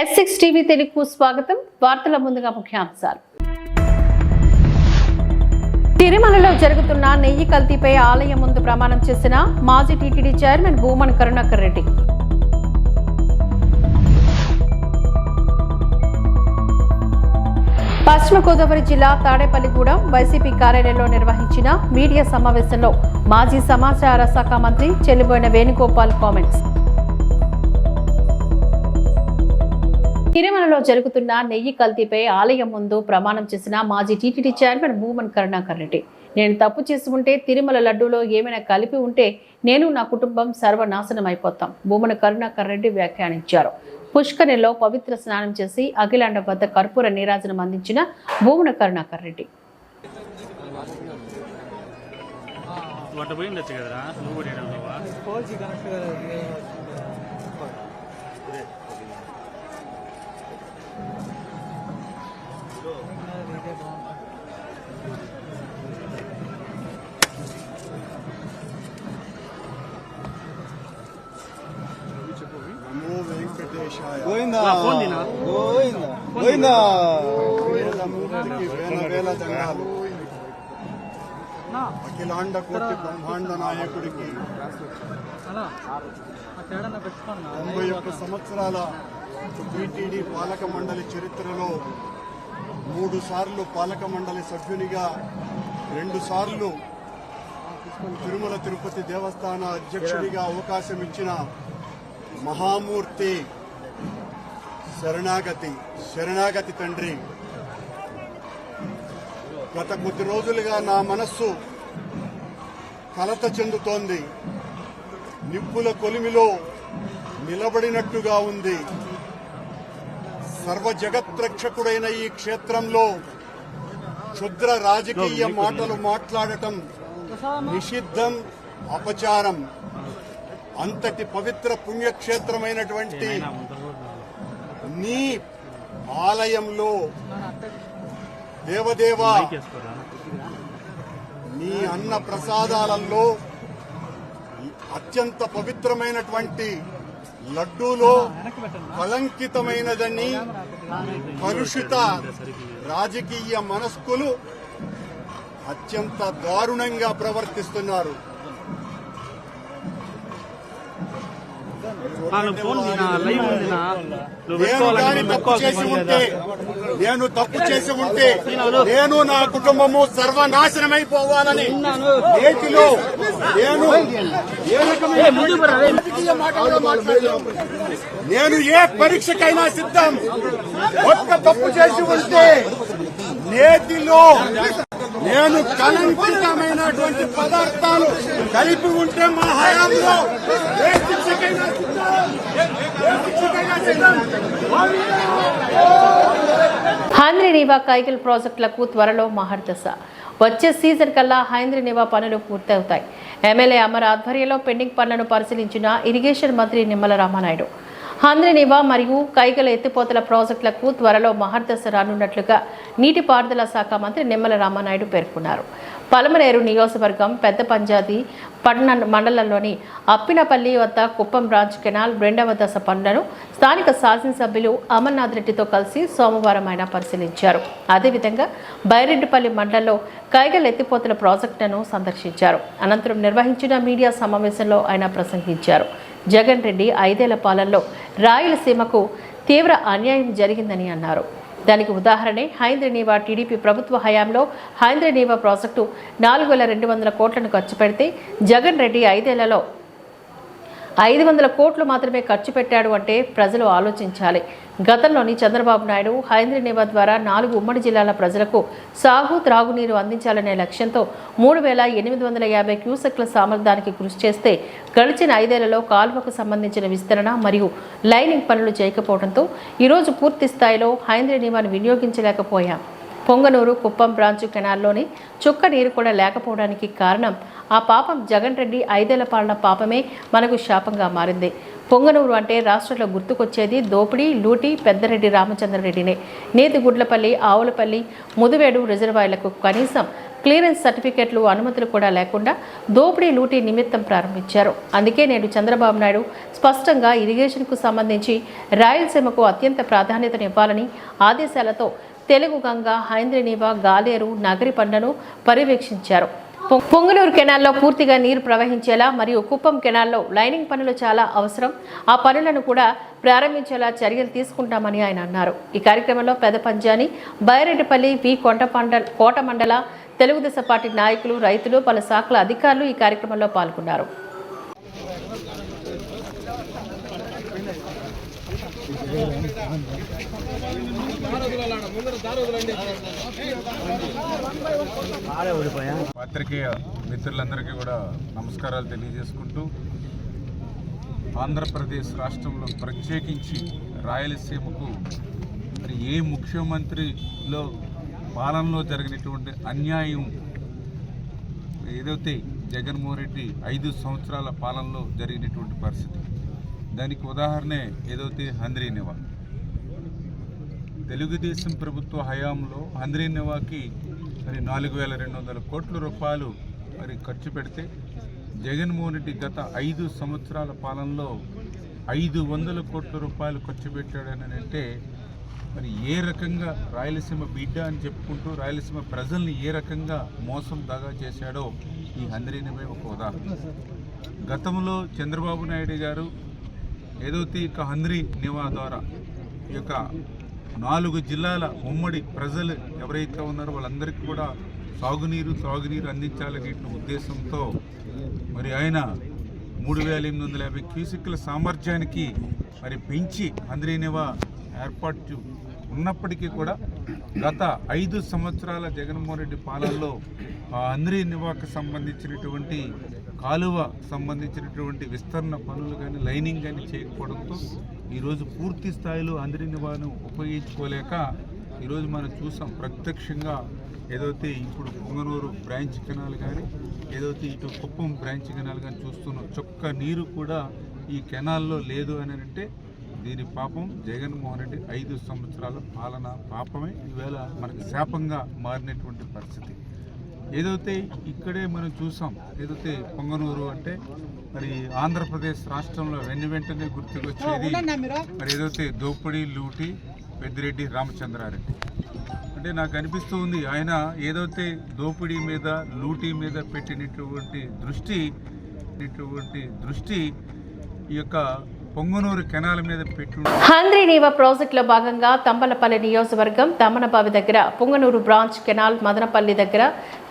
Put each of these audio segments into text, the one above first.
S6 TV Telugu స్వాగతం. వార్తల ముందుగా ముఖ్యాంశాలు. తిరుమలలో జరుగుతున్న నెయ్యి కల్తీపై ఆలయం ముందు ప్రమాణం చేసిన మాజీ టీటీడీ చైర్మన్ భూమన కరుణాకర్ రెడ్డి. పశ్చిమ గోదావరి జిల్లా తాడేపల్లిగూడెం వైసీపీ కార్యాలయంలో నిర్వహించిన మీడియా సమావేశంలో మాజీ సమాచార శాఖ మంత్రి చెల్లిబోయిన వేణుగోపాల్ కామెంట్స్. తిరుమలలో జరుగుతున్న నెయ్యి కల్తీపై ఆలయం ముందు ప్రమాణం చేసిన మాజీ టీటీడీ చైర్మన్ భూమన కరుణాకర్ రెడ్డి. నేను తప్పు చేసి ఉంటే, తిరుమల లడ్డూలో ఏమైనా కలిపి ఉంటే నేను నా కుటుంబం సర్వనాశనం అయిపోతాం. భూమన కరుణాకర్ రెడ్డి వ్యాఖ్యానించారు. పుష్కరిణిలో పవిత్ర స్నానం చేసి అఖిలాండ వద్ద కర్పూర నీరాజనం అందించిన భూమన కరుణాకర్ రెడ్డి. అఖిలాండ కోటి బ్రహ్మాండ నాయకుడికి 91 సంవత్సరాల టీటీడీ పాలక మండలి చరిత్రలో 3 సార్లు పాలక మండలి సభ్యునిగా, 2 సార్లు తిరుమల తిరుపతి దేవస్థాన అధ్యక్షుడిగా అవకాశం ఇచ్చిన మహామూర్తి శరణాగతి తండ్రి. గత కొద్ది రోజులుగా నా మనస్సు కలత చెందుతోంది. నిప్పుల కొలిమిలో నిలబడినట్టుగా ఉంది. సర్వ జగత్రక్షకుడైన ఈ క్షేత్రంలో క్షుద్ర రాజకీయ మాటలు మాట్లాడటం నిషిద్ధం, అపచారం. అంతటి పవిత్ర పుణ్యక్షేత్రమైనటువంటి నీ ఆలయంలో దేవదేవా, నీ అన్న ప్రసాదాలలో అత్యంత పవిత్రమైనటువంటి లడ్డూలో కళంకితమైనదని కలుషిత రాజకీయ మనస్కులు అత్యంత దారుణంగా ప్రవర్తిస్తున్నారు. నేను తప్పు చేసి ఉంటే నేను నా కుటుంబము సర్వనాశనమైపోవాలని నేటిలో నేను ఏ పరీక్షకైనా సిద్ధం. ఒక్క తప్పు చేసి ఉంటే నేటిలో నేను కళంకితమైనటువంటి పదార్థాలు కలిపి ఉంటే మా హయాంలో హైంద్రీనీవా కైగల్ ప్రాజెక్టులకు త్వరలో మహర్దశ. వచ్చే సీజన్ కల్లా హైంద్రీనీవా పనులు పూర్తవుతాయి. ఎమ్మెల్యే అమర్ ఆధ్వర్యంలో పెండింగ్ పనులను పరిశీలించిన ఇరిగేషన్ మంత్రి నిమ్మల రామానాయుడు. హంద్రీనీవా మరియు కైగల ఎత్తిపోతల ప్రాజెక్టులకు త్వరలో మహర్దశ రానున్నట్లుగా నీటిపారుదల శాఖ మంత్రి నిమ్మల రామానాయుడు పేర్కొన్నారు. పలమనేరు నియోజకవర్గం పెద్ద పంజాది మండలంలోని అప్పినపల్లి వద్ద కుప్పం బ్రాంచ్ కెనాల్ 2వ దశ పనులను స్థానిక శాసనసభ్యులు అమర్నాథ్ రెడ్డితో కలిసి సోమవారం ఆయన పరిశీలించారు. అదేవిధంగా బైరెడ్డిపల్లి మండలంలో కైగల్ ఎత్తిపోతల ప్రాజెక్టులను సందర్శించారు. అనంతరం నిర్వహించిన మీడియా సమావేశంలో ఆయన ప్రసంగించారు. జగన్ రెడ్డి 5 ఏళ్ల పాలనలో రాయలసీమకు తీవ్ర అన్యాయం జరిగిందని అన్నారు. దానికి ఉదాహరణే హైంద్రీనీవా. టీడీపీ ప్రభుత్వ హయాంలో హైంద్రీనీవా ప్రాజెక్టు 4,200 కోట్లను ఖర్చు పెడితే జగన్ రెడ్డి 5 ఏళ్లలో 500 కోట్లు మాత్రమే ఖర్చు పెట్టాడు అంటే ప్రజలు ఆలోచించాలి. గతంలోని చంద్రబాబు నాయుడు హైంద్రీనీవా ద్వారా 4 ఉమ్మడి జిల్లాల ప్రజలకు సాగు, త్రాగునీరు అందించాలనే లక్ష్యంతో 3,850 క్యూసెక్ల సామర్థ్యానికి కృషి చేస్తే గడిచిన 5 ఏళ్లలో కాల్వకు సంబంధించిన విస్తరణ మరియు లైనింగ్ పనులు చేయకపోవడంతో ఈరోజు పూర్తి స్థాయిలో హైంద్రీనీవాను వినియోగించలేకపోయాం. పొంగనూరు కుప్పం బ్రాంచ్ కెనాల్లోని చుక్క నీరు కూడా లేకపోవడానికి కారణం ఆ పాపం జగన్ రెడ్డి 5 ఏళ్ల పాలన పాపమే మనకు శాపంగా మారింది. పొంగనూరు అంటే రాష్ట్రంలో గుర్తుకొచ్చేది దోపిడీ, లూటి పెద్దరెడ్డి రామచంద్రరెడ్డినే. నేతిగుడ్లపల్లి, ఆవులపల్లి, ముదివేడు రిజర్వాయర్లకు కనీసం క్లియరెన్స్ సర్టిఫికెట్లు అనుమతులు కూడా లేకుండా దోపిడీ లూటీ నిమిత్తం ప్రారంభించారు. అందుకే నేడు చంద్రబాబు నాయుడు స్పష్టంగా ఇరిగేషన్కు సంబంధించి రాయలసీమకు అత్యంత ప్రాధాన్యతనివ్వాలని ఆదేశాలతో తెలుగు గంగ, హైంద్రీనీవా, గాలేరు, నగరిపండను పర్యవేక్షించారు. పొంగనూరు కెనాల్లో పూర్తిగా నీరు ప్రవహించేలా మరియు కుప్పం కెనాల్లో లైనింగ్ పనులు చాలా అవసరం. ఆ పనులను కూడా ప్రారంభించేలా చర్యలు తీసుకుంటామని ఆయన అన్నారు. ఈ కార్యక్రమంలో పెద పంజాని, బైరెడ్డిపల్లి, కోట మండల తెలుగుదేశం పార్టీ నాయకులు, రైతులు, పలు శాఖల అధికారులు ఈ కార్యక్రమంలో పాల్గొన్నారు. పత్రికేయ మిత్రులందరికీ కూడా నమస్కారాలు తెలియజేసుకుంటూ, ఆంధ్రప్రదేశ్ రాష్ట్రంలో ప్రత్యేకించి రాయలసీమకు మరి ఏ ముఖ్యమంత్రిలో పాలనలో జరిగినటువంటి అన్యాయం ఏదైతే జగన్మోహన్ రెడ్డి 5 సంవత్సరాల పాలనలో జరిగినటువంటి పరిస్థితి, దానికి ఉదాహరణే ఏదైతే హంద్రీనివా. తెలుగుదేశం ప్రభుత్వ హయాంలో హంద్రీనివాకి మరి 4,200 కోట్ల రూపాయలు మరి ఖర్చు పెడితే, జగన్మోహన్ రెడ్డి గత 5 సంవత్సరాల పాలనలో 500 కోట్ల రూపాయలు ఖర్చు పెట్టాడని అంటే మరి ఏ రకంగా రాయలసీమ బిడ్డ అని చెప్పుకుంటూ రాయలసీమ ప్రజల్ని ఏ రకంగా మోసం దాగా చేశాడో ఈ హంద్రీనివా ఒక ఉదాహరణ. గతంలో చంద్రబాబు నాయుడు గారు ఏదైతే ఇక హంద్రీనివా ద్వారా ఈ యొక్క 4 జిల్లాల ఉమ్మడి ప్రజలు ఎవరైతే ఉన్నారో వాళ్ళందరికీ కూడా త్రాగునీరు అందించాలనే ఉద్దేశంతో మరి ఆయన 3,850 క్యూసెక్కుల సామర్థ్యానికి మరి పెంచి హంద్రీనివా ఏర్పాటు ఉన్నప్పటికీ కూడా గత 5 సంవత్సరాల జగన్మోహన్ రెడ్డి పాలనలో ఆ హంద్రీనివాకు సంబంధించినటువంటి కాలువ సంబంధించినటువంటి విస్తరణ పనులు కానీ లైనింగ్ కానీ చేయకపోవడంతో ఈరోజు పూర్తి స్థాయిలో హంద్రీనివాను ఉపయోగించుకోలేక ఈరోజు మనం చూసాం ప్రత్యక్షంగా. ఏదైతే ఇప్పుడు పొంగనూరు బ్రాంచ్ కెనాల్ కానీ ఏదైతే ఇటు కుప్పం బ్రాంచ్ కెనాల్ కానీ చూస్తున్నాం, చొక్క నీరు కూడా ఈ కెనాల్లో లేదు అని అంటే దీని పాపం జగన్మోహన్ రెడ్డి 5 సంవత్సరాల పాలన పాపమే ఈవేళ మనకి శాపంగా మారినటువంటి పరిస్థితి. ఏదైతే ఇక్కడే మనం చూసాం, ఏదైతే పొంగనూరు అంటే మరి ఆంధ్రప్రదేశ్ రాష్ట్రంలో వెంటనే గుర్తుకొచ్చేది మరి ఏదైతే దోపిడీ లూటి పెద్దిరెడ్డి రామచంద్రారెడ్డి. అంటే నాకు అనిపిస్తూ ఉంది ఆయన ఏదైతే దోపిడీ మీద లూటీ మీద పెట్టినటువంటి దృష్టి ఈ యొక్క పొంగనూరు కెనాల్ మీద పెట్టి. హంద్రీనీవా ప్రాజెక్టులో భాగంగా తంబలపల్లి నియోజకవర్గం దమ్మనబావి దగ్గర పొంగనూరు బ్రాంచ్ కెనాల్, మదనపల్లి దగ్గర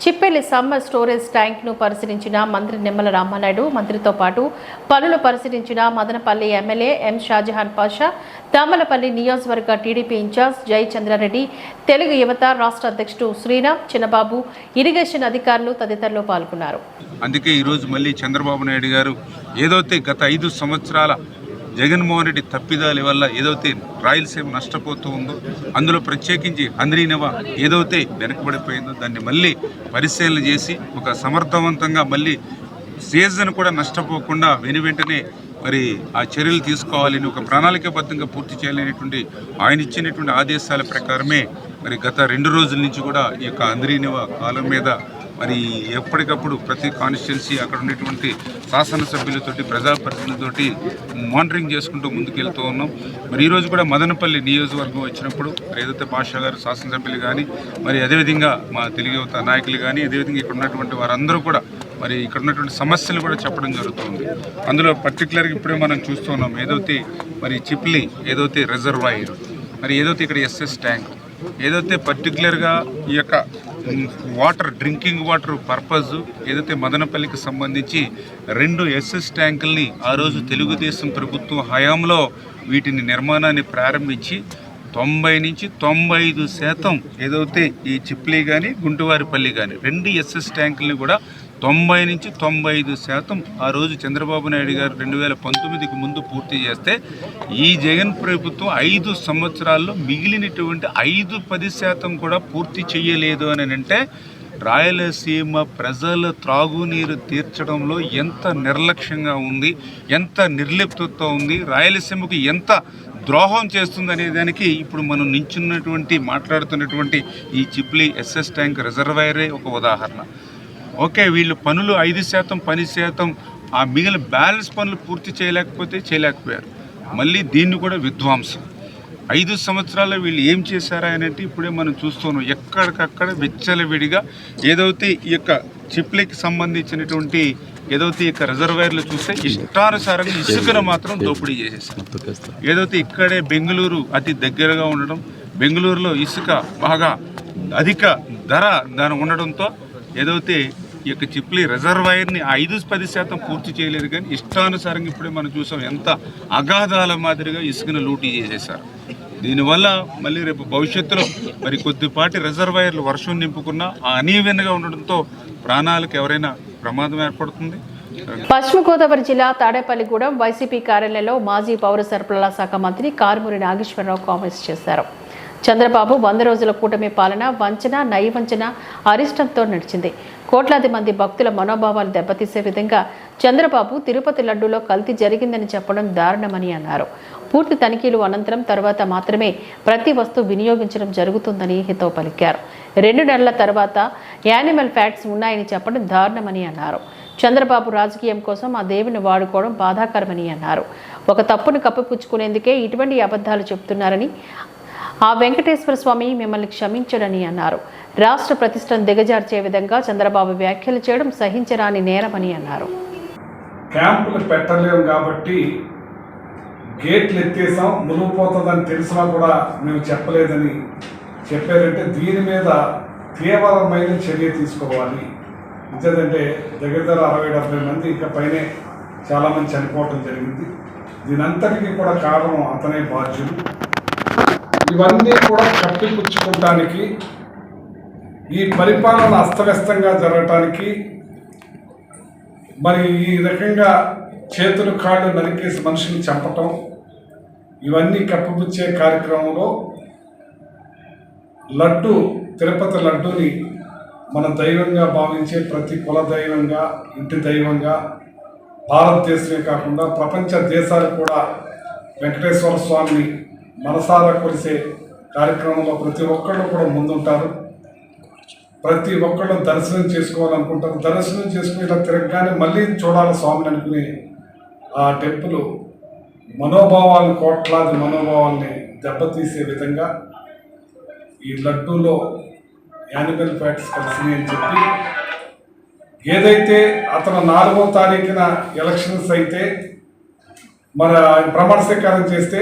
చిప్పెల్లి సమ్మర్ స్టోరేజ్ ట్యాంక్ను పరిశీలించిన మంత్రి నిమ్మల రామానాయుడు. మంత్రితో పాటు పనులు పరిశీలించిన మదనపల్లి ఎమ్మెల్యే ఎం షాజహాన్ పాషా, తంబలపల్లి నియోజకవర్గ టీడీపీ ఇన్ఛార్జ్ జయచంద్రారెడ్డి, తెలుగు యువత రాష్ట్ర అధ్యక్షుడు శ్రీరామ్, చిన్నబాబు, ఇరిగేషన్ అధికారులు తదితరులు పాల్గొన్నారు. అందుకే ఈరోజు మళ్ళీ చంద్రబాబు నాయుడు గారు ఏదైతే గత 5 సంవత్సరాల జగన్మోహన్ రెడ్డి తప్పిదాల వల్ల ఏదైతే రాయలసీమ నష్టపోతూ ఉందో, అందులో ప్రత్యేకించి హంద్రీనివా ఏదైతే వెనకబడిపోయిందో దాన్ని మళ్ళీ పరిశీలన చేసి ఒక సమర్థవంతంగా మళ్ళీ సీజన్ కూడా నష్టపోకుండా వెనువెంటనే మరి ఆ చర్యలు తీసుకోవాలని ఒక ప్రణాళికాబద్ధంగా పూర్తి చేయాలనేటువంటి ఆయన ఇచ్చినటువంటి ఆదేశాల ప్రకారమే మరి గత 2 రోజుల నుంచి కూడా ఈ యొక్క హంద్రీనివా కాలం మీద మరి ఎప్పటికప్పుడు ప్రతి కాన్స్టిట్యున్సీ అక్కడ ఉన్నటువంటి శాసనసభ్యులతోటి ప్రజాప్రతినిధులతోటి మానిటరింగ్ చేసుకుంటూ ముందుకెళ్తూ ఉన్నాం. మరి ఈరోజు కూడా మదనపల్లి నియోజకవర్గం వచ్చినప్పుడు ఏదైతే పాషా గారు శాసనసభ్యులు కానీ మరి అదేవిధంగా మా తెలుగు యువత నాయకులు కానీ అదేవిధంగా ఇక్కడ ఉన్నటువంటి వారందరూ కూడా మరి ఇక్కడ ఉన్నటువంటి సమస్యలు కూడా చెప్పడం జరుగుతుంది. అందులో పర్టికులర్గా ఇప్పుడే మనం చూస్తున్నాం ఏదైతే మరి చిప్లీ ఏదైతే రిజర్వాయర్, మరి ఏదైతే ఇక్కడ ఎస్ఎస్ ట్యాంక్, ఏదైతే పర్టికులర్గా ఈ యొక్క డ్రింకింగ్ వాటర్ పర్పస్ ఏదైతే మదనపల్లికి సంబంధించి 2 ఎస్ఎస్ ట్యాంకుల్ని ఆ రోజు తెలుగుదేశం ప్రభుత్వం హయాంలో వీటిని నిర్మాణాన్ని ప్రారంభించి 90 నుంచి 95% ఏదైతే ఈ చిప్లీ కానీ గుంటువారిపల్లి కానీ 2 ఎస్ఎస్ ట్యాంకుల్ని కూడా 90 నుంచి 95% ఆ రోజు చంద్రబాబు నాయుడు గారు 2019కి ముందు పూర్తి చేస్తే ఈ జగన్ ప్రభుత్వం 5 సంవత్సరాల్లో మిగిలినటువంటి 5-10% కూడా పూర్తి చేయలేదు అని అంటే రాయలసీమ ప్రజల త్రాగునీరు తీర్చడంలో ఎంత నిర్లక్ష్యంగా ఉంది, ఎంత నిర్లిప్తతో ఉంది, రాయలసీమకు ఎంత ద్రోహం చేస్తుందనే దానికి ఇప్పుడు మనం నించున్నటువంటి మాట్లాడుతున్నటువంటి ఈ చిప్లీ ఎస్ఎస్ ట్యాంక్ రిజర్వాయరే ఒక ఉదాహరణ. ఓకే, వీళ్ళు పనులు 5% పని శాతం ఆ మిగిలిన బ్యాలెన్స్ పనులు పూర్తి చేయలేకపోయారు. మళ్ళీ దీన్ని కూడా విధ్వంసం. 5 సంవత్సరాల్లో వీళ్ళు ఏం చేశారా అనేది ఇప్పుడే మనం చూస్తున్నాం. ఎక్కడికక్కడ విచ్చలవిడిగా ఏదైతే ఈ యొక్క చిప్లీకి సంబంధించినటువంటి ఏదైతే ఇక రిజర్వాయర్లు చూస్తే ఇష్టానుసారంగా ఇసుకను మాత్రం దోపిడీ చేసేసారు. ఏదైతే ఇక్కడే బెంగళూరు అతి దగ్గరగా ఉండడం, బెంగళూరులో ఇసుక బాగా అధిక ధర దాని ఉండడంతో ఏదైతే ఈ యొక్క చిప్లీ రిజర్వాయర్ని 5-10% పూర్తి చేయలేదు. కానీ ఇష్టానుసారంగా ఇప్పుడే మనం చూసాం ఎంత అగాధాల మాదిరిగా ఇసుకను లూటీ చేసేశారు. దీనివల్ల మళ్ళీ రేపు భవిష్యత్తులో మరి కొద్దిపాటి రిజర్వాయర్లు వర్షం నింపుకున్నా అనీవెన్గా ఉండడంతో ప్రాణాలకు ఎవరైనా ప్రమాదం ఏర్పడుతుంది. పశ్చిమ గోదావరి జిల్లా తాడేపల్లిగూడెం వైసీపీ కార్యాలయంలో మాజీ పౌర సరఫరాల శాఖ మంత్రి కారుమూరి నాగేశ్వరరావు కామెంట్స్ చేశారు. చంద్రబాబు 100 రోజుల కూటమి పాలన వంచన, నయవంచన, అరిష్టంతో నడిచింది. కోట్లాది మంది భక్తుల మనోభావాలు దెబ్బతీసే విధంగా చంద్రబాబు తిరుపతి లడ్డూలో కల్తీ జరిగిందని చెప్పడం దారుణమని అన్నారు. పూర్తి తనిఖీలు అనంతరం తర్వాత మాత్రమే ప్రతి వస్తువు వినియోగించడం జరుగుతుందని హితవు పలికారు. 2 నెలల తర్వాత యానిమల్ ఫ్యాట్స్ ఉన్నాయని చెప్పడం దారుణమని అన్నారు. చంద్రబాబు రాజకీయం కోసం ఆ దేవుని వాడుకోవడం బాధాకరమని అన్నారు. ఒక తప్పును కప్పిపుచ్చుకునేందుకే ఇటువంటి అబద్ధాలు చెబుతున్నారని, ఆ వెంకటేశ్వర స్వామి మిమ్మల్ని క్షమించడని అన్నారు. రాష్ట్ర ప్రతిష్టను దిగజార్చే విధంగా చంద్రబాబు వ్యాఖ్యలు చేయడం సహించరాని నేరమని అన్నారు. క్యాంపులు పెట్టలేము కాబట్టి గేట్లు ఎత్తేసాం, మునిగిపోతుందని తెలిసినా కూడా మేము చెప్పలేదని చెప్పారంటే దీని మీద తీవ్రమైన చర్య తీసుకోవాలి. ఎందుకంటే దగ్గర 60-70 మంది ఇంకా పైనే చాలామంది చనిపోవటం జరిగింది. దీనంతటికీ కూడా కారణం అతనే బాధ్యుడు. ఇవన్నీ కూడా కప్పిపుచ్చుకోవటానికి, ఈ పరిపాలన అస్తవ్యస్తంగా జరగటానికి, మరి ఈ రకంగా చేతులు కాళ్ళు నరికేసి మనుషులు చంపటం, ఇవన్నీ కప్పిపుచ్చే కార్యక్రమంలో లడ్డు, తిరుపతి లడ్డూని మన దైవంగా భావించే ప్రతి కుల దైవంగా, ఇంటి దైవంగా భారతదేశమే కాకుండా ప్రపంచ దేశాలు కూడా వెంకటేశ్వర స్వామిని మనసారా కొలిసే కార్యక్రమంలో ప్రతి ఒక్కళ్ళు కూడా ముందుంటారు. ప్రతి ఒక్కళ్ళు దర్శనం చేసుకోవాలనుకుంటారు. దర్శనం చేసుకుని ఇలా తిరగగానే మళ్ళీ చూడాలి స్వామిని అనుకునే ఆ టెంపుల్ మనోభావాలను, కోట్లాది మనోభావాల్ని దెబ్బతీసే విధంగా ఈ లడ్డూలో యానిమల్ ఫ్యాట్స్ కలిసినాయి అని చెప్పి, ఏదైతే అతను 4వ తారీఖున ఎలక్షన్స్ అయితే మరి ప్రమాణ స్వీకారం చేస్తే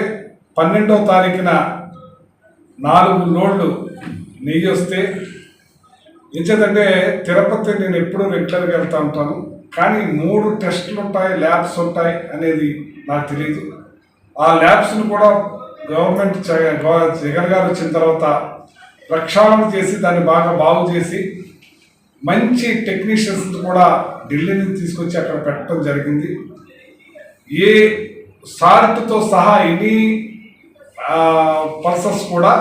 12వ తారీఖున 4 లోడ్లు నెయ్యి వస్తే, ఎంచేదంటే తిరుపతి నేను ఎప్పుడూ రెగ్యులర్గా వెళ్తూ ఉంటాను, కానీ 3 టెస్టులు ఉంటాయి, ల్యాబ్స్ ఉంటాయి అనేది నాకు తెలియదు. ఆ ల్యాబ్స్ను కూడా గవర్నమెంట్ జగన్ గారు వచ్చిన తర్వాత ప్రక్షాళన చేసి దాన్ని బాగు చేసి మంచి టెక్నీషియన్స్ కూడా ఢిల్లీ నుంచి తీసుకొచ్చి అక్కడ పెట్టడం జరిగింది. ఏ సాల్ట్తో సహా ఎనీ పర్సన్స్ కూడా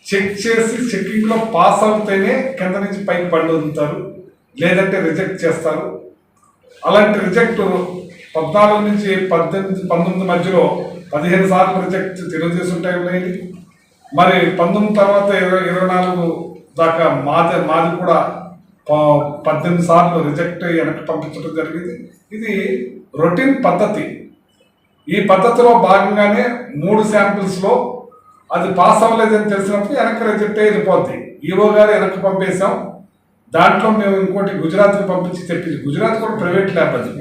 చెక్ చేసి చెక్కింగ్లో పాస్ అవుతేనే కింద నుంచి పైకి బండి వదులుతారు, లేదంటే రిజెక్ట్ చేస్తారు. అలాంటి రిజెక్ట్ 14 నుంచి 19 మధ్యలో 15 సార్లు రిజెక్ట్ తెలుగుదేశం టైంలో అయింది. మరి 19 తర్వాత 24 దాకా మాది కూడా 18 సార్లు రిజెక్ట్ వెనక్కి పంపించడం జరిగింది. ఇది రొటీన్ పద్ధతి. ఈ పద్ధతిలో భాగంగానే 3 శాంపిల్స్లో అది పాస్ అవ్వలేదని తెలిసినప్పుడు వెనక్కి రిజెక్ట్ వెళ్ళిపోద్ది. ఈవో గారు వెనక్కి పంపేశాం. దాంట్లో మేము ఇంకోటి గుజరాత్కి పంపించి తెప్పించి, గుజరాత్ కూడా ప్రైవేట్ ల్యాబ్ అది.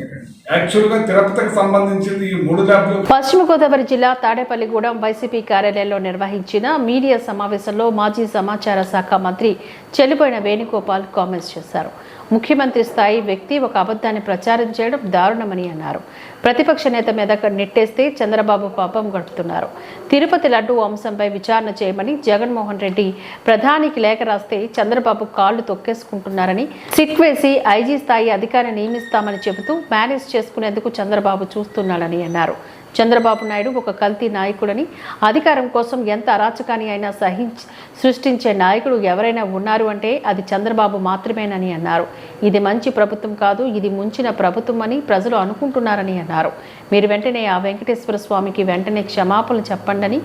యాక్చువల్గా తిరుపతికి సంబంధించింది ఈ 3 ల్యాబ్లు. పశ్చిమ గోదావరి జిల్లా తాడేపల్లిగూడెం వైసీపీ కార్యాలయంలో నిర్వహించిన మీడియా సమావేశంలో మాజీ సమాచార శాఖ మంత్రి చెల్లిపోయిన వేణుగోపాల్ కామెంట్స్ చేశారు. ముఖ్యమంత్రి స్థాయి వ్యక్తి ఒక అబద్ధాన్ని ప్రచారం చేయడం దారుణమని అన్నారు. ప్రతిపక్ష నేత మీద నెట్టేస్తే చంద్రబాబు పాపం గడుపుతున్నారు. తిరుపతి లడ్డు అంశంపై విచారణ చేయమని జగన్మోహన్ రెడ్డి ప్రధానికి లేఖ రాస్తే చంద్రబాబు కాళ్లు తొక్కేసుకుంటున్నారని, సిట్ వేసి ఐజీ స్థాయి అధికారిని నియమిస్తామని చెబుతూ మేనేజ్ చేసుకునేందుకు చంద్రబాబు చూస్తున్నాడని అన్నారు. చంద్రబాబు నాయుడు ఒక కల్తీ నాయకుడని, అధికారం కోసం ఎంత అరాచకాన్ని అయినా సృష్టించే నాయకుడు ఎవరైనా ఉన్నారు అంటే అది చంద్రబాబు మాత్రమేనని అన్నారు. ఇది మంచి ప్రభుత్వం కాదు, ఇది ముంచిన ప్రభుత్వం అని ప్రజలు అనుకుంటున్నారని అన్నారు. మీరు వెంటనే ఆ వెంకటేశ్వర స్వామికి వెంటనే క్షమాపణలు చెప్పండి,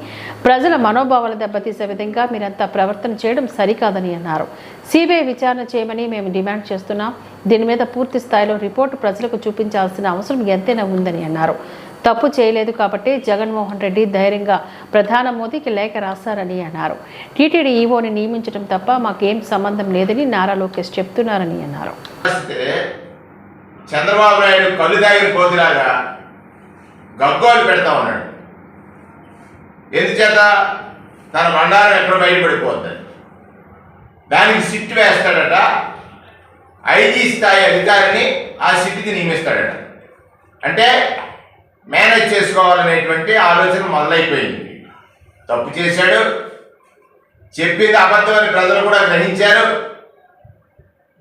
ప్రజల మనోభావాలు దెబ్బతీసే విధంగా మీరంతా ప్రవర్తన చేయడం సరికాదని అన్నారు. సిబిఐ విచారణ చేయమని మేము డిమాండ్ చేస్తున్నాం. దీని మీద పూర్తి స్థాయిలో రిపోర్టు ప్రజలకు చూపించాల్సిన అవసరం ఎంతైనా ఉందని అన్నారు. తప్పు చేయలేదు కాబట్టి జగన్మోహన్ రెడ్డి ధైర్యంగా ప్రధాని మోదీకి లేఖ రాశారని అన్నారు. టీటీడీ ఈవోని నియమించడం తప్ప మాకేం సంబంధం లేదని నారా లోకేష్ చెప్తున్నారని అన్నారు. చంద్రబాబు నాయుడు కళ్ళు తాగిన కోతిలాగా గగ్గోలు పెడతా ఉన్నాడు. ఎందుచేత తన మండారం ఎక్కడ బయటపడిపోతుంది, దానికి సిట్ వేస్తాడట. ఐజీ స్థాయి అధికారిని ఆ సిట్కి నియమిస్తాడట. అంటే మేనేజ్ చేసుకోవాలనేటువంటి ఆలోచన మొదలైపోయింది. తప్పు చేశాడు, చెప్పింది అబద్ధమని ప్రజలు కూడా గ్రహించారు.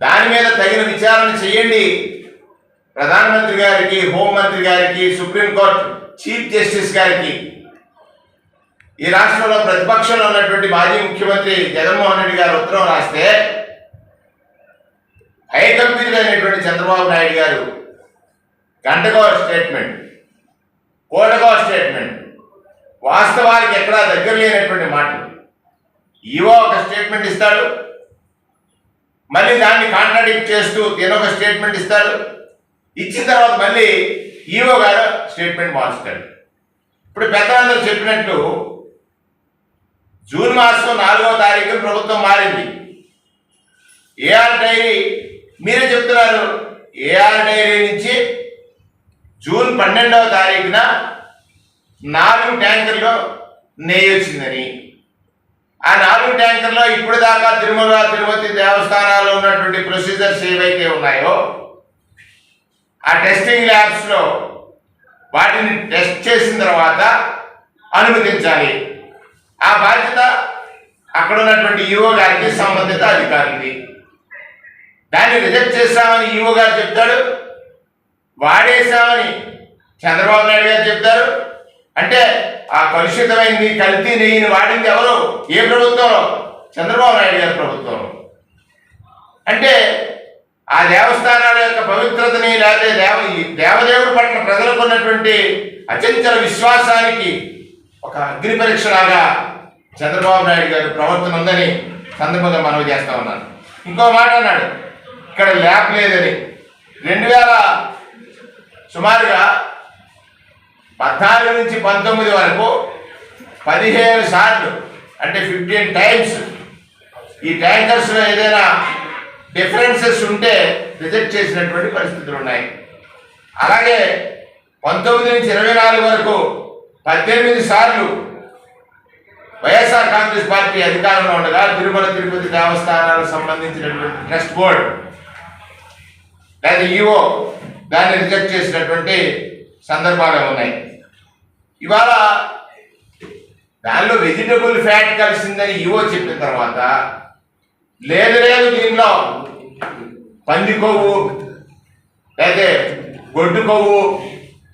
దాని మీద తగిన విచారణ చేయండి. ప్రధానమంత్రి గారికి, హోంమంత్రి గారికి, సుప్రీంకోర్టు చీఫ్ జస్టిస్ గారికి, ఈ రాష్ట్రంలో ప్రతిపక్షంలో ఉన్నటువంటి మాజీ ముఖ్యమంత్రి జగన్మోహన్ రెడ్డి గారు ఉత్తరం రాస్తే హైకంపీరుడైనటువంటి చంద్రబాబు నాయుడు గారు గంటకో స్టేట్మెంట్, కోటకో స్టేట్మెంట్, వాస్తవానికి ఎక్కడా దగ్గర లేనటువంటి మాటలు. ఈవో ఒక స్టేట్మెంట్ ఇస్తాడు, మళ్ళీ దాన్ని కాంట్రాడిక్ట్ చేస్తూ తినొక స్టేట్మెంట్ ఇస్తాడు. ఇచ్చిన తర్వాత మళ్ళీ ఈవో గారు స్టేట్మెంట్ మార్చుతాడు. ఇప్పుడు పెద్దలందరూ చెప్పినట్లు జూన్ మాసం 4వ తారీఖున ప్రభుత్వం మారింది. ఏఆర్ డైరీ మీరే చెప్తున్నారు, ఏఆర్ డైరీ నుంచి జూన్ 12వ తారీఖున 4 ట్యాంకర్లు నెయ్యి వచ్చిందని. ఆ 4 ట్యాంకర్లో ఇప్పుడు దాకా తిరుమల తిరుపతి దేవస్థానాల్లో ఉన్నటువంటి ప్రొసీజర్స్ ఏవైతే ఉన్నాయో ఆ టెస్టింగ్ ల్యాబ్స్లో వాటిని టెస్ట్ చేసిన తర్వాత అనుమతించాలి. ఆ బాధ్యత అక్కడ ఉన్నటువంటి ఈవో గారికి, సంబంధిత అధికారికి. దాన్ని రిజెక్ట్ చేస్తామని ఈవో గారు చెప్తాడు, వాడేశామని చంద్రబాబు నాయుడు గారు చెప్తారు. అంటే ఆ కలుషితమైంది కల్తీ నెయ్యిని వాడింది ఎవరు, ఏ ప్రభుత్వంలో? చంద్రబాబు నాయుడు గారి ప్రభుత్వంలో. అంటే ఆ దేవస్థానాల యొక్క పవిత్రతని, లేకపోతే దేవదేవుడి పట్ల ప్రజలకు ఉన్నటువంటి అచంచల విశ్వాసానికి ఒక అగ్ని పరీక్షలాగా చంద్రబాబు నాయుడు గారి ప్రవర్తన ఉందని సందర్భంగా మనవి చేస్తా ఉన్నాను. ఇంకో మాట అన్నాడు, ఇక్కడ ల్యాబ్ లేదని. 2000 సుమారుగా 14 నుంచి 19 వరకు 15 సార్లు, అంటే 15 టైమ్స్ ఈ ట్యాంకర్స్లో ఏదైనా డిఫరెన్సెస్ ఉంటే రిజెక్ట్ చేసినటువంటి పరిస్థితులు ఉన్నాయి. అలాగే 19 నుంచి 24 వరకు 18 సార్లు వైఎస్ఆర్ కాంగ్రెస్ పార్టీ అధికారంలో ఉండగా తిరుమల తిరుపతి దేవస్థానాలకు సంబంధించినటువంటి ట్రస్ట్ బోర్డు లేదా ఈవో దాన్ని రిజెక్ట్ చేసినటువంటి సందర్భాలు ఉన్నాయి. ఇవాళ దానిలో వెజిటబుల్ ఫ్యాట్ కలిసిందని ఈవో చెప్పిన తర్వాత లేదు దీనిలో పంది కొవ్వు లేదా గొడ్డు కొవ్వు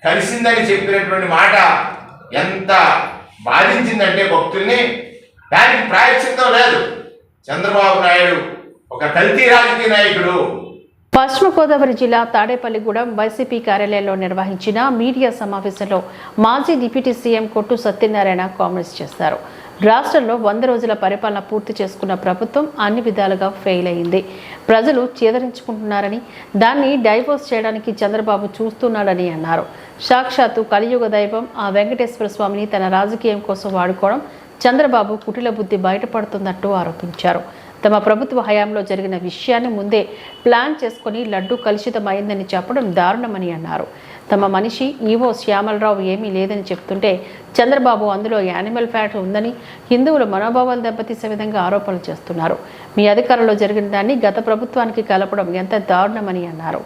కలిసిందని చెప్పినటువంటి మాట ఎంత బాధించిందంటే భక్తుల్ని. దానికి ప్రాయశ్చిత్తం లేదు. చంద్రబాబు నాయుడు ఒక కల్తీ రాజకీయ నాయకుడు. పశ్చిమ గోదావరి జిల్లా తాడేపల్లిగూడెం వైసీపీ కార్యాలయంలో నిర్వహించిన మీడియా సమావేశంలో మాజీ డిప్యూటీ సీఎం కొట్టు సత్యనారాయణ కామెంట్స్ చేశారు. రాష్ట్రంలో 100 రోజుల పరిపాలన పూర్తి చేసుకున్న ప్రభుత్వం అన్ని విధాలుగా ఫెయిల్ అయింది. ప్రజలు చేదరించుకుంటున్నారని, దాన్ని డైవర్స్ చేయడానికి చంద్రబాబు చూస్తున్నాడని అన్నారు. సాక్షాత్తు కలియుగ దైవం ఆ వెంకటేశ్వర స్వామిని తన రాజకీయం కోసం వాడుకోవడం చంద్రబాబు కుటిల బుద్ధి బయటపడుతున్నట్టు ఆరోపించారు. తమ ప్రభుత్వ హయాంలో జరిగిన విషయాన్ని ముందే ప్లాన్ చేసుకుని లడ్డు కలుషితమైందని చెప్పడం దారుణమని అన్నారు. తమ మనిషి ఈవో శ్యామలరావు ఏమీ లేదని చెప్తుంటే చంద్రబాబు అందులో యానిమల్ ఫ్యాట్ ఉందని హిందువుల మనోభావాలు దెబ్బతీసే విధంగా ఆరోపణలు చేస్తున్నారు. మీ అధికారంలో జరిగిన దాన్ని గత ప్రభుత్వానికి కలపడం ఎంత దారుణమని అన్నారు.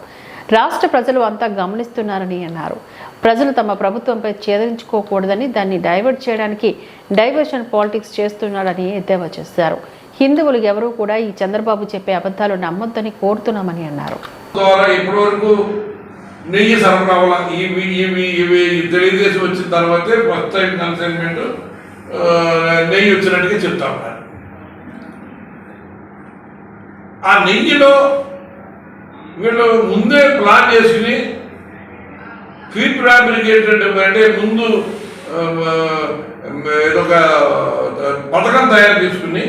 రాష్ట్ర ప్రజలు అంతా గమనిస్తున్నారని అన్నారు. ప్రజలు తమ ప్రభుత్వంపై చేదరించుకోకూడదని, దాన్ని డైవర్ట్ చేయడానికి డైవర్షన్ పాలిటిక్స్ చేస్తున్నాడని ఎద్దేవా చేశారు. హిందువులు ఎవరూ కూడా ఈ చంద్రబాబు చెప్పే అబద్ధాలు నమ్మొద్దని కోరుతున్నామని అన్నారు. ద్వారా ఇప్పటివరకు నెయ్యి సరఫరా వల్ల ఇవి తెలుగుదేశం వచ్చిన తర్వాతే ఫస్ట్ టైం కన్సైన్మెంట్ నెయ్యి వచ్చినట్టుగా చెప్తా ఉన్నారు. ఆ నెయ్యిలో వీళ్ళు ముందే ప్లాన్ చేసుకుని ఫీడ్ ఫ్యాబ్రికేటెడ్ అంటే ముందు ఏదొక పథకం తయారు చేసుకుని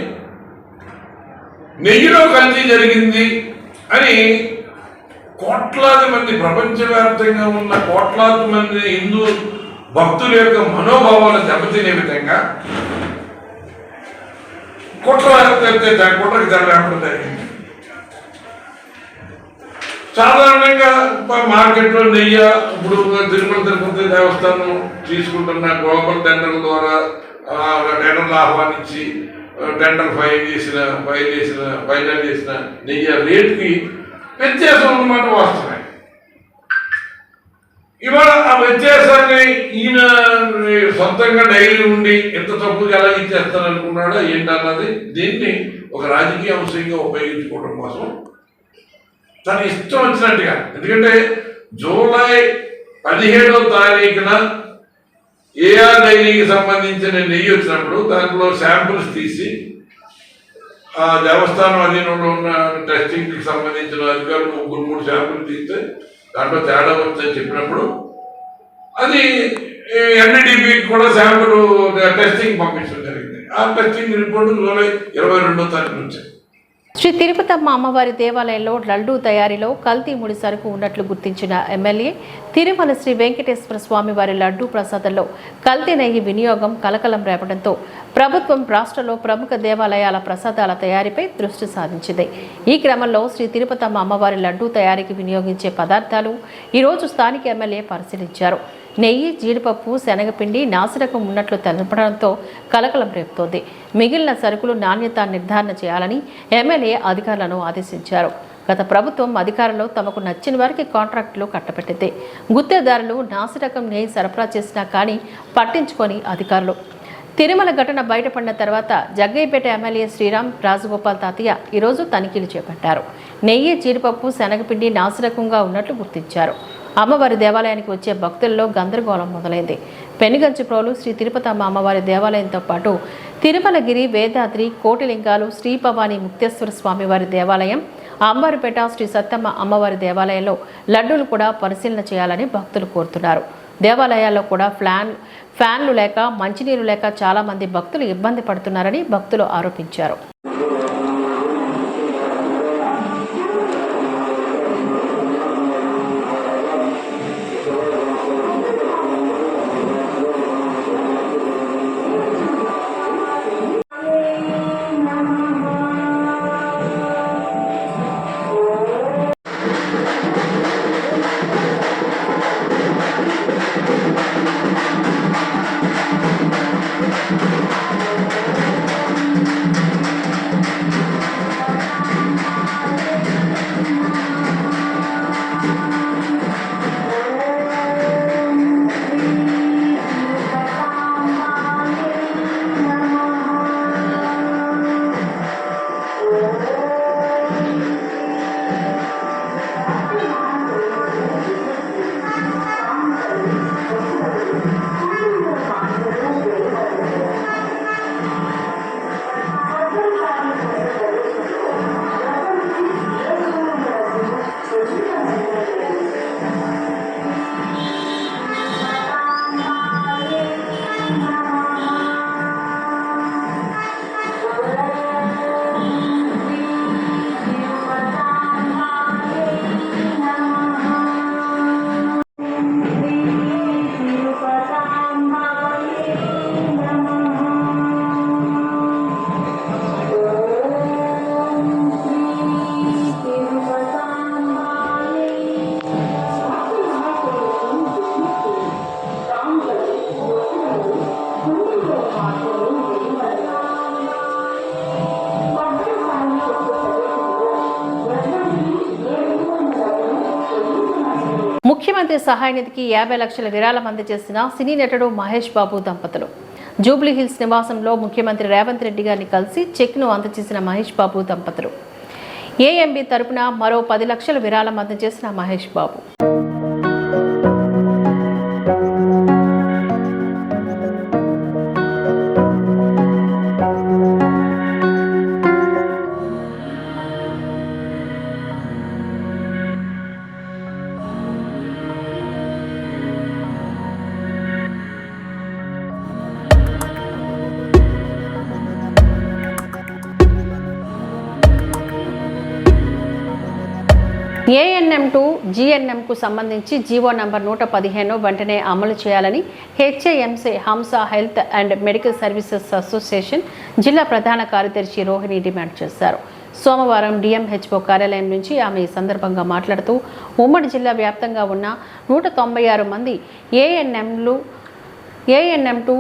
నెయ్యిలో కల్తీ జరిగింది అని కోట్లాది మంది, ప్రపంచవ్యాప్తంగా ఉన్న కోట్లాది మంది హిందూ భక్తుల యొక్క మనోభావాలు దెబ్బతినే విధంగా కుట్రకి జరగడం జరిగింది. సాధారణంగా మార్కెట్లో నెయ్యి ఇప్పుడు తిరుమల తిరుపతి దేవస్థానం తీసుకుంటున్న గ్లోబల్ టెండర్ల ద్వారా టెండర్లు ఆహ్వానించి టెండర్ ఫైనల్ చేసిన నెయ్యి రేటుకి వ్యత్యాసం అన్నమాట వస్తున్నాయి. ఇవాళ ఆ వ్యత్యాసాన్ని ఈయన సొంతంగా డైరీ ఉండి ఎంత తప్పుగా ఎలా ఇచ్చేస్తాననుకున్నాడో ఏంటన్నది దీన్ని ఒక రాజకీయ అంశంగా ఉపయోగించుకోవడం కోసం తన ఇష్టం వచ్చినట్టుగా, ఎందుకంటే జూలై 17వ తారీఖున ఏఆర్ డైరీకి సంబంధించిన నెయ్యి వచ్చినప్పుడు దాంట్లో శాంపుల్స్ తీసి ఆ దేవస్థానం అధీనంలో ఉన్న టెస్టింగ్కి సంబంధించిన అధికారులు 3 శాంపుల్ తీస్తే దాంట్లో తేడా వస్తుందని చెప్పినప్పుడు అది ఎన్డీడీబీకి కూడా శాంపుల్ టెస్టింగ్ పంపించడం జరిగింది. ఆ టెస్టింగ్ రిపోర్టు జూలై 22వ తారీఖు వచ్చాయి. శ్రీ తిరుపతమ్మ అమ్మవారి దేవాలయంలో లడ్డూ తయారీలో కల్తీ ముడి సరుకు ఉన్నట్లు గుర్తించిన ఎమ్మెల్యే తిరుమల శ్రీ వెంకటేశ్వర స్వామి వారి లడ్డూ ప్రసాదంలో కల్తీ నెయ్యి వినియోగం కలకలం రేపడంతో ప్రభుత్వం రాష్ట్రంలో ప్రముఖ దేవాలయాల ప్రసాదాల తయారీపై దృష్టి సారించింది. ఈ క్రమంలో శ్రీ తిరుపతమ్మ అమ్మవారి లడ్డూ తయారీకి వినియోగించే పదార్థాలు ఈరోజు స్థానిక ఎమ్మెల్యే పరిశీలించారు. నెయ్యి, జీడిపప్పు, శనగపిండి నాసిరకం ఉన్నట్లు తెలపడంతో కలకలం రేపుతోంది. మిగిలిన సరుకులు నాణ్యత నిర్ధారణ చేయాలని ఎమ్మెల్యే అధికారులను ఆదేశించారు. గత ప్రభుత్వం అధికారంలో తమకు నచ్చిన వారికి కాంట్రాక్టులు కట్టబెట్టింది. గుత్తేదారులు నాసిరకం నెయ్యి సరఫరా చేసినా కానీ పట్టించుకొని అధికారులు. తిరుమల ఘటన బయటపడిన తర్వాత జగ్గయ్యపేట ఎమ్మెల్యే శ్రీరామ్ రాజగోపాల్ తాతయ్య ఈరోజు తనిఖీలు చేపట్టారు. నెయ్యి, జీడిపప్పు, శనగపిండి నాసిరకంగా ఉన్నట్లు గుర్తించారు. అమ్మవారి దేవాలయానికి వచ్చే భక్తుల్లో గందరగోళం మొదలైంది. పెనుగంచిప్రోలు శ్రీ తిరుపతమ్మ అమ్మవారి దేవాలయంతో పాటు తిరుమలగిరి, వేదాద్రి, కోటిలింగాలు, శ్రీ భవానీ ముక్తేశ్వర స్వామివారి దేవాలయం, అంబారుపేట శ్రీ సత్తమ్మ అమ్మవారి దేవాలయంలో లడ్డూలు కూడా పరిశీలన చేయాలని భక్తులు కోరుతున్నారు. దేవాలయాల్లో కూడా ఫ్యాన్లు లేక, మంచినీరు లేక చాలా మంది భక్తులు ఇబ్బంది పడుతున్నారని భక్తులు ఆరోపించారు. ముఖ్యమంత్రి సహాయ నిధికి 50 లక్షల విరాళం అందజేసిన సినీ నటుడు మహేష్ బాబు దంపతులు. జూబ్లీహిల్స్ నివాసంలో ముఖ్యమంత్రి రేవంత్ రెడ్డి గారిని కలిసి చెక్ను అందజేసిన మహేష్ బాబు దంపతులు. ఏఎంబీ తరపున మరో 10 లక్షల విరాళం అందజేసిన మహేష్ బాబు. ఏఎన్ఎం టు జిఎన్ఎంకు సంబంధించి జీవో నంబర్ 115 వెంటనే అమలు చేయాలని హెచ్ఏఎంసీ హంస health and medical services association జిల్లా ప్రధాన కార్యదర్శి రోహిణి డిమాండ్ చేశారు. సోమవారం డిఎంహెచ్ఓ కార్యాలయం నుంచి ఆమె ఈ సందర్భంగా మాట్లాడుతూ ఉమ్మడి జిల్లా వ్యాప్తంగా ఉన్న 196 మంది ANM to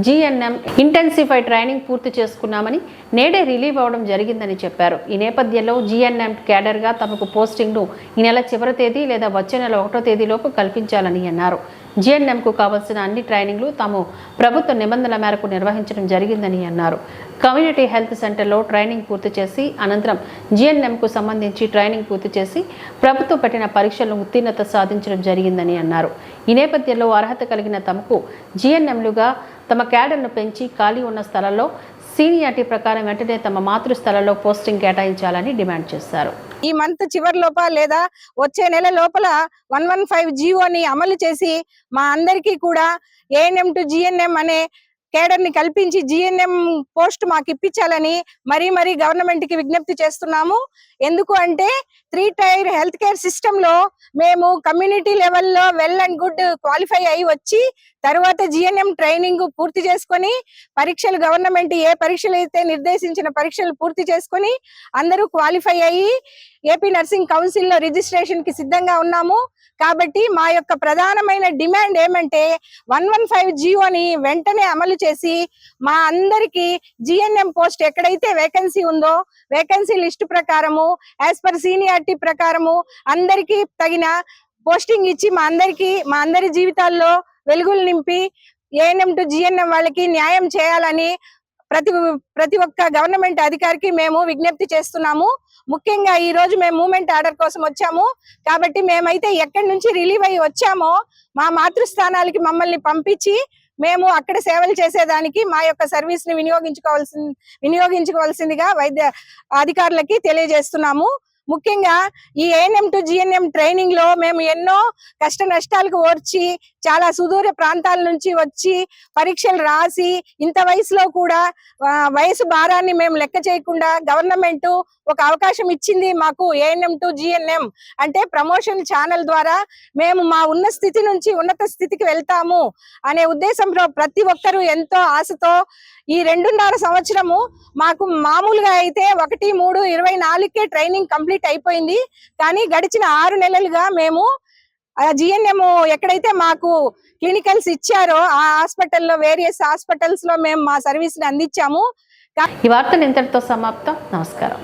GNM intensify training పూర్తి చేసుకున్నామని నేడే రిలీవ్ అవ్వడం జరిగిందని చెప్పారు. ఈ నేపథ్యంలో జిఎన్ఎం క్యాడర్గా తమకు పోస్టింగ్ను ఈ నెల చివరి తేదీ లేదా వచ్చే నెల 1వ తేదీలోపు కల్పించాలని అన్నారు. జిఎన్ఎంకు కావాల్సిన అన్ని ట్రైనింగ్లు తాము ప్రభుత్వ నిబంధనల మేరకు నిర్వహించడం జరిగిందని అన్నారు. కమ్యూనిటీ హెల్త్ సెంటర్లో ట్రైనింగ్ పూర్తి చేసి అనంతరం జిఎన్ఎంకు సంబంధించి ట్రైనింగ్ పూర్తి చేసి ప్రభుత్వం పెట్టిన పరీక్షలను ఉత్తీర్ణత సాధించడం జరిగిందని అన్నారు. ఈ నేపథ్యంలో అర్హత కలిగిన తమకు జిఎన్ఎంలుగా తమ క్యాడర్ను పెంచి ఖాళీ ఉన్న స్థలాల్లో సీనియారిటీ ప్రకారం వెంటనే తమ మాతృస్థలంలో పోస్టింగ్ కేటాయించాలని డిమాండ్ చేశారు. ఈ మంత్ చివరి లోపల లేదా వచ్చే నెల లోపల 115 జీవోని అమలు చేసి మా అందరికీ కూడా ఏఎన్ఎం టు జిఎన్ఎం అనే కేడర్ ని కల్పించి జిఎన్ఎం పోస్ట్ మాకు ఇప్పించాలని మరీ గవర్నమెంట్ కి విజ్ఞప్తి చేస్తున్నాము. ఎందుకు అంటే 3 టైర్ హెల్త్ కేర్ సిస్టమ్ లో మేము కమ్యూనిటీ లెవెల్లో వెల్ అండ్ గుడ్ క్వాలిఫై అయి వచ్చి తర్వాత జిఎన్ఎం ట్రైనింగ్ పూర్తి చేసుకొని పరీక్షలు గవర్నమెంట్ ఏ పరీక్షలు అయితే నిర్దేశించిన పరీక్షలు పూర్తి చేసుకొని అందరూ క్వాలిఫై అయ్యి ఏపీ నర్సింగ్ కౌన్సిల్ లో రిజిస్ట్రేషన్ కి సిద్ధంగా ఉన్నాము. కాబట్టి మా యొక్క ప్రధానమైన డిమాండ్ ఏమంటే 115 జీవోని వెంటనే అమలు చేసి మా అందరికి జిఎన్ఎం పోస్ట్ ఎక్కడైతే వేకెన్సీ ఉందో వేకెన్సీ లిస్ట్ ప్రకారము యాజ్ పర్ సీనియారిటీ ప్రకారము అందరికీ తగిన పోస్టింగ్ ఇచ్చి మా అందరి జీవితాల్లో వెలుగులు నింపి ఏఎన్ఎం టు జిఎన్ఎం వాళ్ళకి న్యాయం చేయాలని ప్రతి ఒక్క గవర్నమెంట్ అధికారికి మేము విజ్ఞప్తి చేస్తున్నాము. ముఖ్యంగా ఈ రోజు మేము మూవ్మెంట్ ఆర్డర్ కోసం వచ్చాము. కాబట్టి మేమైతే ఎక్కడి నుంచి రిలీవ్ అయ్యి వచ్చామో మా మాతృస్థానాలకి మమ్మల్ని పంపించి మేము అక్కడ సేవలు చేసేదానికి మా యొక్క సర్వీస్ ని వినియోగించుకోవాల్సిందిగా వైద్య అధికారులకి తెలియజేస్తున్నాము. ముఖ్యంగా ఈ ఏఎన్ఎం టు జిఎన్ఎం ట్రైనింగ్ లో మేము ఎన్నో కష్ట నష్టాలకు ఓర్చి చాలా సుదూర ప్రాంతాల నుంచి వచ్చి పరీక్షలు రాసి ఇంత వయసులో కూడా వయసు భారాన్ని మేము లెక్క చేయకుండా గవర్నమెంట్ ఒక అవకాశం ఇచ్చింది మాకు. ఏఎన్ఎం టు జిఎన్ఎం అంటే ప్రమోషన్ ఛానల్ ద్వారా మేము మా ఉన్న స్థితి నుంచి ఉన్నత స్థితికి వెళ్తాము అనే ఉద్దేశంలో ప్రతి ఒక్కరూ ఎంతో ఆశతో ఈ 2.5 సంవత్సరము మాకు మామూలుగా అయితే 1/3/24కే ట్రైనింగ్ కంప్లీట్ అయిపోయింది. కానీ గడిచిన 6 నెలలుగా మేము జిఎన్ఎం ఎక్కడైతే మాకు క్లినికల్స్ ఇచ్చారో ఆ హాస్పిటల్లో వేరియస్ హాస్పిటల్స్ లో మేము మా సర్వీస్ ని అందించాము. ఈ వార్తలు ఇంతటితో సమాప్తం. నమస్కారం.